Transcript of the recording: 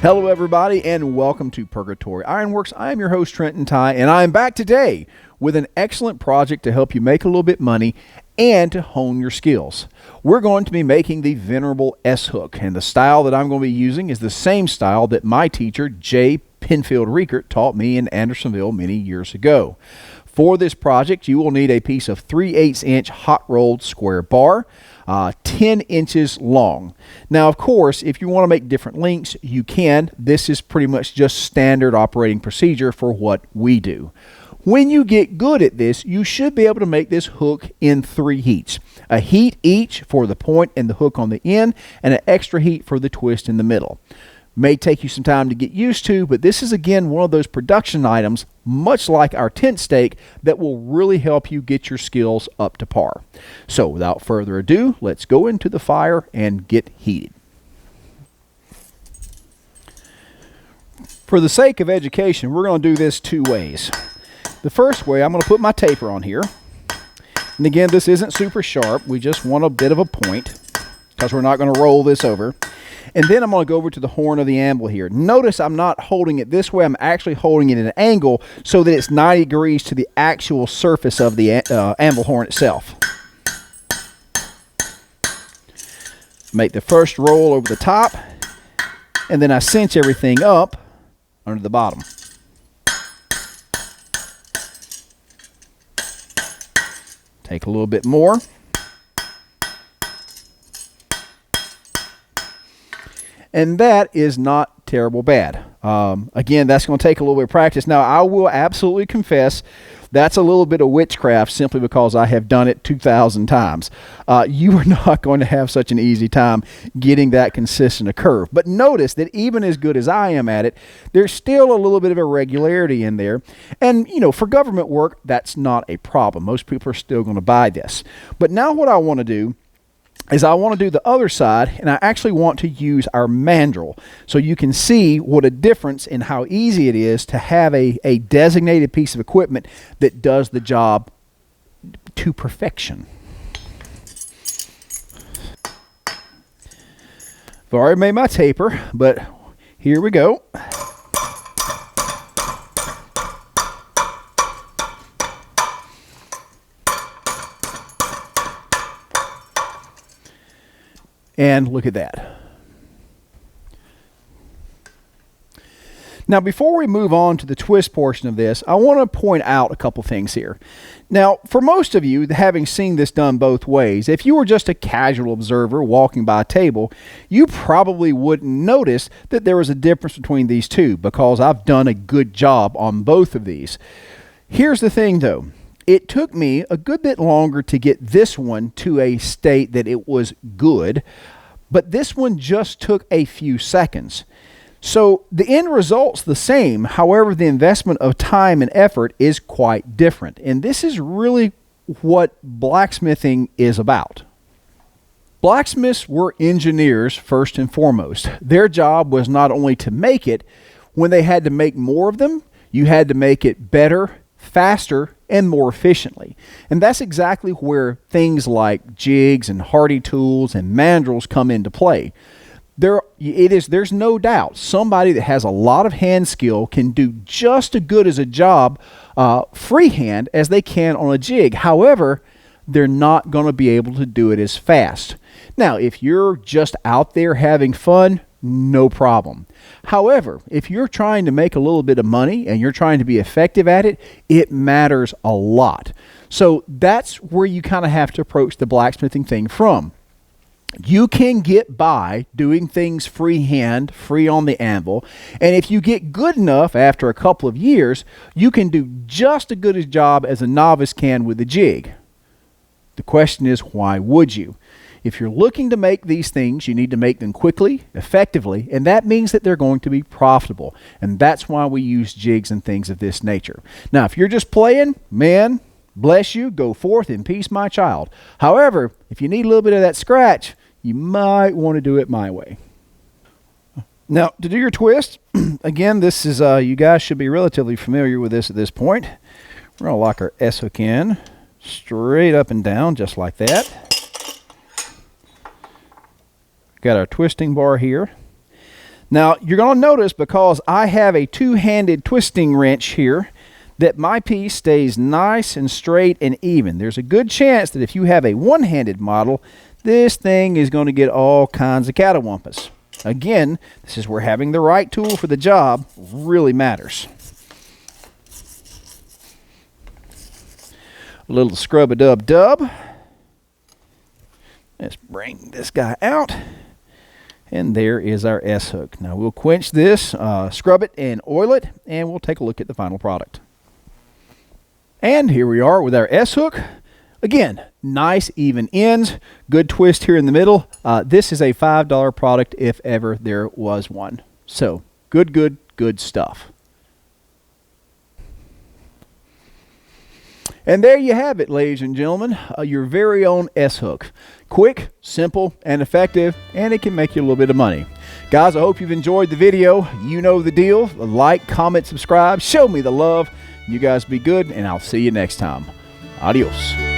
Hello everybody and welcome to Purgatory Ironworks. I am your host Trenton, and I am back today with an excellent project to help you make a little bit of money and to hone your skills. We're going to be making the venerable S-hook, and the style that I'm going to be using is the same style that my teacher J. Penfield Riekert taught me in Andersonville many years ago. For this project, you will need a piece of 3/8 inch hot rolled square bar, 10 inches long. Now, of course, if you want to make different lengths, you can. This is pretty much just standard operating procedure for what we do. When you get good at this, you should be able to make this hook in 3 heats. A heat each for the point and the hook on the end, and an extra heat for the twist in the middle. May take you some time to get used to, but this is again one of those production items, much like our tent stake, that will really help you get your skills up to par. So without further ado, let's go into the fire and get heated. For the sake of education, we're going to do this 2 ways. The first way, I'm going to put my taper on here. And again, this isn't super sharp. We just want a bit of a point because we're not going to roll this over. And then I'm going to go over to the horn of the anvil here. Notice I'm not holding it this way. I'm actually holding it at an angle so that it's 90 degrees to the actual surface of the anvil horn itself. Make the first roll over the top, and then I cinch everything up under the bottom. Take a little bit more. And that is not terrible bad. Again, that's going to take a little bit of practice. Now, I will absolutely confess that's a little bit of witchcraft simply because I have done it 2,000 times. You are not going to have such an easy time getting that consistent a curve. But notice that even as good as I am at it, there's still a little bit of irregularity in there. And, you know, for government work, that's not a problem. Most people are still going to buy this. But now what I want to do is I want to do the other side, and I actually want to use our mandrel so you can see what a difference in how easy it is to have a designated piece of equipment that does the job to perfection. I've already made my taper, but here we go. And look at that. Now, before we move on to the twist portion of this, I want to point out a couple things here. Now, for most of you, having seen this done both ways, if you were just a casual observer walking by a table, you probably wouldn't notice that there was a difference between these two because I've done a good job on both of these. Here's the thing, though. It took me a good bit longer to get this one to a state that it was good, but this one just took a few seconds. So the end result's the same, however, the investment of time and effort is quite different. And this is really what blacksmithing is about. Blacksmiths were engineers first and foremost. Their job was not only to make it, when they had to make more of them, you had to make it better, faster, and more efficiently. And that's exactly where things like jigs and hardy tools and mandrels come into play. There's no doubt somebody that has a lot of hand skill can do just as good as a job freehand as they can on a jig. However, they're not going to be able to do it as fast. Now, if you're just out there having fun, no problem. However, if you're trying to make a little bit of money and you're trying to be effective at it, it matters a lot. So that's where you kind of have to approach the blacksmithing thing from. You can get by doing things freehand, free on the anvil, and if you get good enough after a couple of years, you can do just as good a job as a novice can with the jig. The question is, why would you? If you're looking to make these things, you need to make them quickly, effectively, and that means that they're going to be profitable. And that's why we use jigs and things of this nature. Now, if you're just playing, man, bless you, go forth in peace, my child. However, if you need a little bit of that scratch, you might want to do it my way. Now, to do your twist, again, this is, you guys should be relatively familiar with this at this point. We're going to lock our S-hook in straight up and down, just like that. Got our twisting bar here. Now, you're going to notice, because I have a two-handed twisting wrench here, that my piece stays nice and straight and even. There's a good chance that if you have a one-handed model, this thing is going to get all kinds of catawampus. Again, this is where having the right tool for the job really matters. A little scrub-a-dub-dub. Let's bring this guy out. And there is our S-hook. Now we'll quench this, scrub it and oil it, and we'll take a look at the final product. And here we are with our S-hook. Again, nice even ends, good twist here in the middle. This is a $5 product if ever there was one. So good stuff. And there you have it, ladies and gentlemen, your very own S-hook. Quick, simple, and effective, and it can make you a little bit of money. Guys, I hope you've enjoyed the video. You know the deal. Like, comment, subscribe, show me the love. You guys be good, and I'll see you next time. Adios.